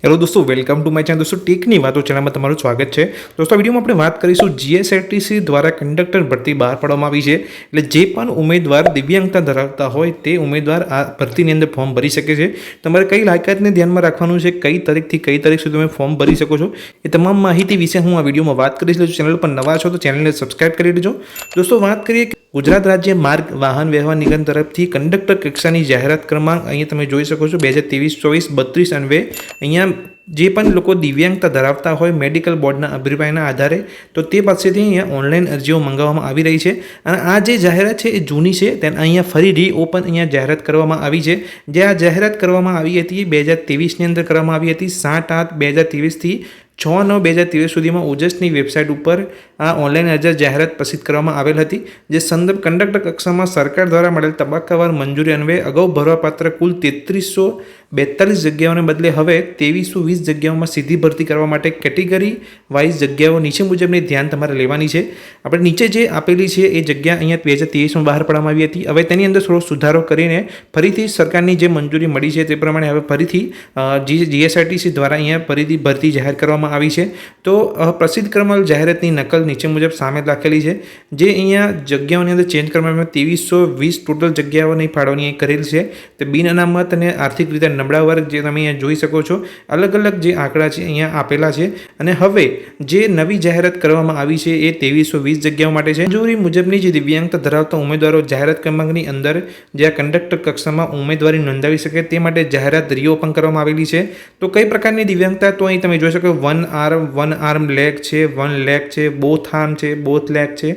Hello દોસ્તો, welcome to my channel. દોસ્તો, ટેકની વાતો ચેનલમાં તમારું સ્વાગત છે. દોસ્તો, આ વિડીયોમાં આપણે વાત કરીશું જીએસઆરટીસી દ્વારા કંડક્ટર ભરતી બહાર પાડવામાં આવી છે. એટલે જે પણ ઉમેદવાર દિવ્યાંગતા ધરાવતા હોય તે ઉમેદવાર આ ભરતીની અંદર ફોર્મ ભરી શકે છે. તમારે કઈ લાયકાતને ધ્યાનમાં રાખવાનું છે, કઈ તારીખથી કઈ તારીખ સુધી તમે ફોર્મ ભરી શકો છો, એ તમામ માહિતી વિશે હું આ વિડીયોમાં વાત કરીશ. એટલે ચેનલ પર નવા છો તો ચેનલને સબસ્ક્રાઈબ કરી દેજો. દોસ્તો, વાત કરીએ કે ગુજરાત રાજ્ય માર્ગ વાહન વ્યવહાર નિગમ તરફથી કંડક્ટર કક્ષાની જાહેરાત ક્રમાંક અહીંયા તમે જોઈ શકો છો 2023-24-32 અન્વયે અહીંયા જે પણ લોકો દિવ્યાંગતા ધરાવતા હોય મેડિકલ બોર્ડના અભિપ્રાયના આધારે તો તે પાસેથી અહીંયા ઓનલાઈન અરજીઓ મંગાવવામાં આવી રહી છે. અને આ જે જાહેરાત છે એ જૂની છે, તેને અહીંયા ફરી રીઓપન અહીંયા જાહેરાત કરવામાં આવી છે. જે આ જાહેરાત કરવામાં આવી હતી 2023ની અંદર કરવામાં આવી હતી. 7/8/2023થી 6/9/2023 સુધીમાં ઓજસની વેબસાઇટ ઉપર આ ઓનલાઈન અરજી જાહેરાત પ્રસિદ્ધ કરવામાં આવેલ હતી. જે સંદર્ભ કંડક્ટર કક્ષામાં સરકાર દ્વારા મળેલ તબક્કાવાર મંજૂરી અન્વયે અગાઉ ભરવાપાત્ર કુલ 3342 જગ્યાઓને બદલે હવે 2320 જગ્યાઓમાં સીધી ભરતી કરવા માટે કેટેગરી વાઇઝ જગ્યાઓ નીચે મુજબની ધ્યાન તમારે લેવાની છે. આપણે નીચે જે આપેલી છે એ જગ્યા અહીંયા 2023માં બહાર પાડવામાં આવી હતી. હવે તેની અંદર થોડો સુધારો કરીને ફરીથી સરકારની જે મંજૂરી મળી છે તે પ્રમાણે હવે ફરીથી જીએસઆરટીસી દ્વારા અહીંયા ફરીથી ભરતી જાહેર કરવામાં આવી છે. તો પ્રસિદ્ધ કરેલ જાહેરાતની નકલ નીચે મુજબ સામે રાખેલી છે. જે અહીંયા જગ્યાઓની અંદર ચેન્જ કરવામાં 2320 ટોટલ જગ્યાઓ નહીં ફાળવણી કરેલ છે. તે બિન અનામત અને આર્થિક રીતે નબળા વર્ગ જે તમે અહીંયા જોઈ શકો છો, અલગ અલગ જે આંકડા છે અહીંયા આપેલા છે. અને હવે જે નવી જાહેરાત કરવામાં આવી છે એ 2320 જગ્યાઓ માટે છે. મંજૂરી મુજબની જે દિવ્યાંગતા ધરાવતા ઉમેદવારો જાહેરાત ક્રમાંકની અંદર જે આ કંડક્ટર કક્ષામાં ઉમેદવારી નોંધાવી શકે તે માટે જાહેરાત રીઓપન કરવામાં આવેલી છે. તો કઈ પ્રકારની દિવ્યાંગતા, તો અહીં તમે જોઈ શકો 1 આર્મ લેગ છે, 1 લેગ છે, બોથ આર્મ છે, બોથ લેગ છે.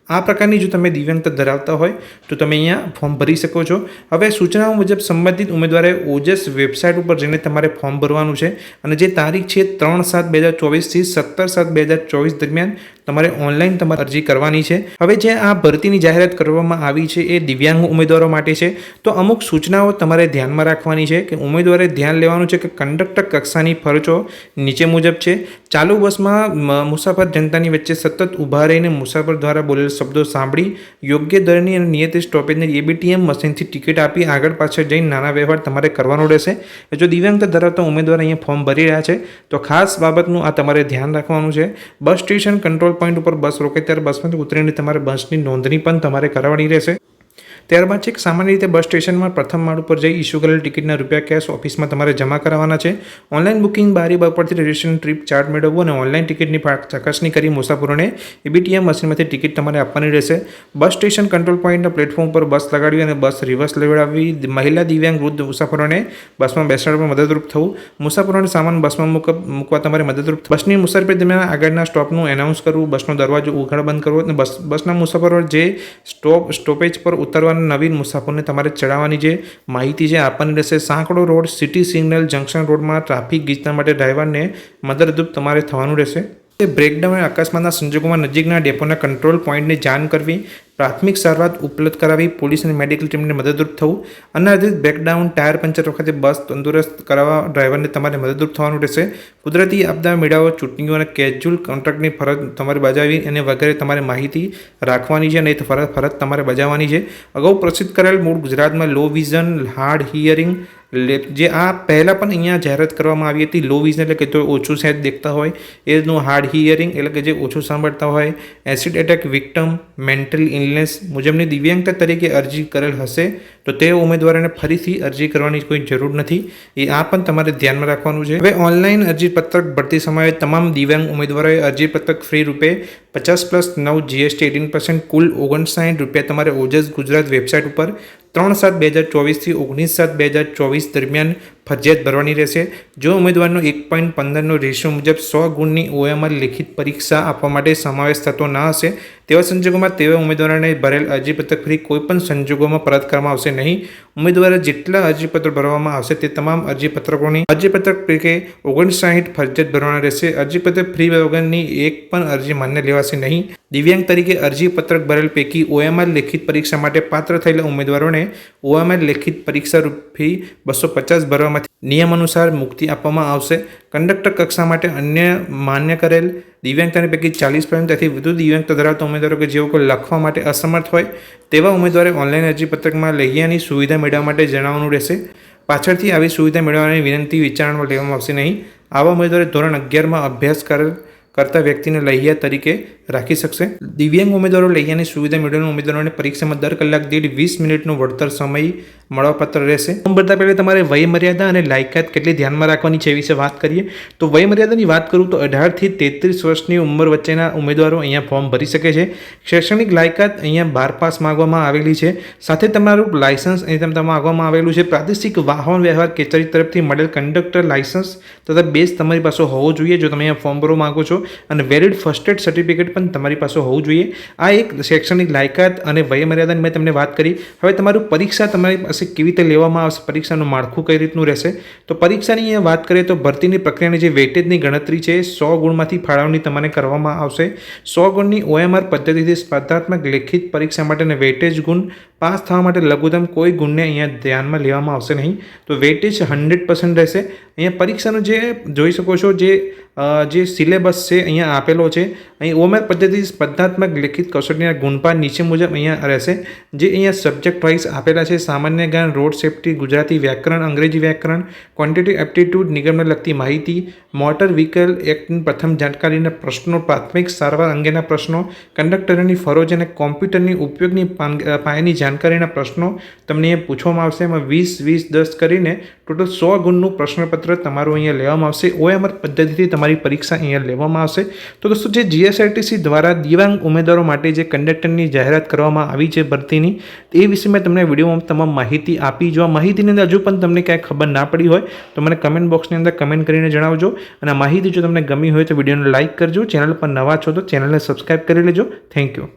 આ પ્રકારની જો તમે દિવ્યાંગતા ધરાવતા હોય તો તમે અહીંયા ફોર્મ ભરી શકો છો. હવે સૂચનાઓ મુજબ સંબંધિત ઉમેદવારે ઓજસ વેબસાઇટ ઉપર જઈને તમારે ફોર્મ ભરવાનું છે. અને જે તારીખ છે 3/7/2024થી 17/7/2024 દરમિયાન તમારે ઓનલાઈન તમારે અરજી કરવાની છે. હવે જે આ ભરતીની જાહેરાત કરવામાં આવી છે એ દિવ્યાંગ ઉમેદવારો માટે છે. તો અમુક સૂચનાઓ તમારે ધ્યાનમાં રાખવાની છે કે ઉમેદવારે ધ્યાન લેવાનું છે કે કંડક્ટર કક્ષાની ફરજો નીચે મુજબ છે. ચાલુ બસમાં મુસાફર જનતાની વચ્ચે સતત ઊભા રહીને મુસાફર દ્વારા બોલેલ શબ્દો સાંભળી યોગ્ય દરની અને નિયત સ્ટોપેજને એબીટીએમ મશીનથી ટિકિટ આપી આગળ પાછળ જઈને નાના વ્યવહાર તમારે કરવાનો રહેશે. જો દિવ્યાંગતા ધરાવતા ઉમેદવાર અહીંયા ફોર્મ ભરી રહ્યા છે તો ખાસ બાબતનું આ તમારે ધ્યાન રાખવાનું છે. બસ સ્ટેશન કંટ્રોલ પોઈન્ટ ઉપર બસ રોકે ત્યારે બસમાંથી ઉતરીને તમારે બસની નોંધણી પણ તમારે કરાવવાની રહેશે. ત્યારબાદ છે કે સામાન્ય રીતે બસ સ્ટેશનમાં પ્રથમ માળ ઉપર જઈ ઇસ્યુ કરેલ ટિકિટના રૂપિયા કેશ ઓફિસમાં તમારે જમા કરાવવાના છે. ઓનલાઈન બુકિંગ બારી પરથી રજિસ્ટ્રેશન ટ્રીપ ચાર્ટ મેળવવો અને ઓનલાઈન ટિકિટની ચકાસણી કરી મુસાફરોને એબીટીએમ મશીનમાંથી ટિકિટ તમારે આપવાની રહેશે. બસ સ્ટેશન કંટ્રોલ પોઈન્ટના પ્લેટફોર્મ પર બસ લગાડવી અને બસ રિવર્સ લેવડાવવી. મહિલા દિવ્યાંગ વૃદ્ધ મુસાફરોને બસમાં બેસાડવામાં મદદરૂપ થવું. મુસાફરોને સામાન બસમાં મૂકવા તમારે મદદરૂપ. બસની મુસાફરી દરમિયાન આગળના સ્ટોપનું એનાઉન્સ કરવું, બસનો દરવાજો ઉઘાડ બંધ કરવો અને બસના મુસાફરો જે સ્ટોપેજ પર ઉતરવા નવીન મુસાફરોને તમારે ચડાવવાની જે માહિતી છે આપવાની રહેશે. સાંકડો રોડ, સિટી સિગ્નલ, જંકશન રોડમાં ટ્રાફિક ગીચતા માટે ડ્રાઈવરને મદદરૂપ તમારે થવાનું રહેશે. બ્રેકડાઉન અકસ્માતના સંજોગોમાં નજીકના ડેપોના કંટ્રોલ પોઈન્ટની જાણ કરવી, પ્રાથમિક સારવાર ઉપલબ્ધ કરાવી, પોલીસ અને મેડિકલ ટીમને મદદરૂપ થવું. અનાધિત બ્રેકડાઉન, ટાયર પંચર વખતે બસ તંદુરસ્ત કરાવવા ડ્રાઈવરને તમારે મદદરૂપ થવાનું રહેશે. કુદરતી આપદા મેળાઓ, ચૂંટણીઓ અને કેજ્યુઅલ કોન્ટ્રાક્ટની ફરજ તમારે બજાવવી અને વગેરે તમારે માહિતી રાખવાની છે અને એ ફરજ તમારે બજાવવાની છે. અગાઉ પ્રસિદ્ધ કરેલ મૂળ ગુજરાતમાં લો વિઝન, હાર્ડ હિયરિંગ જે આ પહેલાં પણ અહીંયા જાહેરાત કરવામાં આવી હતી. લો વિઝન એટલે કે તો ઓછું સહેજ દેખતા હોય એનું, હાર્ડ હિયરિંગ એટલે કે જે ઓછું સાંભળતા હોય, એસિડ એટેક વિક્ટમ, મેન્ટલ ઇલનેસ મુજબની દિવ્યાંગતા તરીકે અરજી કરેલ હશે તો તે ઉમેદવારોને ફરીથી અરજી કરવાની કોઈ જરૂર નથી. એ આ પણ તમારે ધ્યાનમાં રાખવાનું છે. હવે ઓનલાઈન અરજીપત્રક ભરતી સમયે તમામ દિવ્યાંગ ઉમેદવારોએ અરજીપત્રક ફ્રી રૂપે 50+9 GST 18% કુલ 59 રૂપિયા તમારે ઓજસ ગુજરાત વેબસાઇટ ઉપર 3/7/2024થી 19/7/2024 દરમિયાન ફરજિયાત ભરવાની રહેશે. જો ઉમેદવારનો 1.15નો રેશિયો મુજબ 100 ગુણની OMR લેખિત પરીક્ષા આપવા માટે સમાવેશ થતો ન હશે તેવા સંજોગોમાં તેવા ઉમેદવારોને ભરેલ અરજીપત્રક ફ્રી કોઈપણ સંજોગોમાં પરત કરવામાં આવશે નહીં. ઉમેદવારે જેટલા અરજીપત્રો ભરવામાં આવશે તે તમામ અરજીપત્રકોની અરજીપત્રક પૈકી 59 ફરજિયાત ભરવાના રહેશે. અરજીપત્રક ફ્રી વગરની એક પણ અરજી માન્ય લેવાશે નહીં. દિવ્યાંગ તરીકે અરજીપત્રક ભરેલ પૈકી OMR લેખિત પરીક્ષા માટે પાત્ર થયેલા ઉમેદવારોને OMR લેખિત પરીક્ષા ફી 250 ભરવામાંથી નિયમ અનુસાર મુક્તિ આપવામાં આવશે. કંડક્ટર કક્ષા માટે અન્ય માન્ય કરેલ દિવ્યાંગતાની પૈકી 40% થી વધુ દિવ્યાંગતા ધરાવતા ઉમેદવારો કે જેઓ કોઈ લખવા માટે અસમર્થ હોય તેવા ઉમેદવારે ઓનલાઈન અરજીપત્રકમાં લહિયાની સુવિધા મેળવવા માટે જણાવવાનું રહેશે. પાછળથી આવી સુવિધા મેળવવાની વિનંતી વિચારણામાં લેવામાં આવશે નહીં. આવા ઉમેદવારે ધોરણ 11માં અભ્યાસ કરતા વ્યક્તિને લૈયા તરીકે રાખી શકશે. દિવ્યાંગ ઉમેદવારો લૈયાની સુવિધા મેળવેલા ઉમેદવારોને પરીક્ષામાં દર કલાક દીઠ 20 મિનિટનો વળતર સમય મળવાપાત્ર રહેશે. ફોર્મ ભરતા પહેલાં તમારે વયમર્યાદા અને લાયકાત કેટલી ધ્યાનમાં રાખવાની છે એ વિશે વાત કરીએ તો વયમર્યાદાની વાત કરું તો 18 થી 33 વર્ષની ઉંમર વચ્ચેના ઉમેદવારો અહીંયા ફોર્મ ભરી શકે છે. શૈક્ષણિક લાયકાત અહીંયા 12 પાસ માંગવામાં આવેલી છે. સાથે તમારું લાયસન્સ અહીં માંગવામાં આવેલું છે. પ્રાદેશિક વાહન વ્યવહાર કચેરી તરફથી મળેલ કંડક્ટર લાયસન્સ તથા બેઝ તમારી પાસે હોવો જોઈએ જો તમે અહીંયા ફોર્મ ભરવા માંગો છો, અને વેલિડ ફર્સ્ટ એડ સર્ટિફિકેટ પણ તમારી પાસે હોવું જોઈએ. આ એક શૈક્ષણિક લાયકાત અને વયમર્યાદાની મેં તમને વાત કરી. હવે તમારું પરીક્ષા તમારી પાસે કેવી રીતે લેવામાં આવશે, પરીક્ષાનું માળખું કઈ રીતનું રહેશે તો પરીક્ષાની અહીંયા વાત કરીએ તો ભરતીની પ્રક્રિયાની જે વેટેજની ગણતરી છે 100 ગુણમાંથી ફાળવણી તમને કરવામાં આવશે. 100 ગુણની OMR પદ્ધતિથી સ્પર્ધાત્મક લેખિત પરીક્ષા માટેના વેટેજ ગુણ પાસ થવા માટે લઘુત્તમ કોઈ ગુણને અહીંયા ધ્યાનમાં લેવામાં આવશે નહીં. તો વેટેજ 100% રહેશે. અહીંયા પરીક્ષાનું જે જોઈ શકો છો જે સિલેબસ છે અહીંયા આપેલો છે. અહીં OMR પદ્ધતિ સ્પર્ધાત્મક લેખિત કૌશલ્યના ગુણપાર નીચે મુજબ અહીંયા રહેશે, જે અહીંયા સબ્જેક્ટ વાઇઝ આપેલા છે. સામાન્ય જ્ઞાન, રોડ સેફ્ટી, ગુજરાતી વ્યાકરણ, અંગ્રેજી વ્યાકરણ, ક્વોન્ટિટી એપ્ટિટ્યૂડ, નિગમને લગતી માહિતી, મોટર વ્હીકલ એક્ટની પ્રથમ જાણકારીના પ્રશ્નો, પ્રાથમિક સારવાર અંગેના પ્રશ્નો, કંડક્ટરની ફરજ અને કોમ્પ્યુટરની ઉપયોગની પાયાની જાણકારીના પ્રશ્નો તમને અહીંયા પૂછવામાં આવશે. એમાં 20-20-10 કરીને ટોટલ 100 ગુણનું પ્રશ્નપત્ર તમારું અહીંયા લેવામાં આવશે. OMR પદ્ધતિથી તમારી પરીક્ષા અહીંયા લેવામાં આવશે. તો દોસ્તો જે GSRTC દ્વારા દિવ્યાંગ ઉમેદવારો માટે જે કંડક્ટરની જાહેરાત કરવામાં આવી છે ભરતીની, એ વિશે મેં તમને વિડીયોમાં તમામ માહિતી આપી. જો આ માહિતીની અંદર હજુ પણ તમને ક્યાંય ખબર ના પડી હોય તો મને કમેન્ટ બોક્સની અંદર કમેન્ટ કરીને જણાવજો. અને આ માહિતી જો તમને ગમી હોય તો વિડીયોને લાઇક કરજો. ચેનલ પર નવા છો તો ચેનલને સબસ્ક્રાઈબ કરી લેજો. Thank you.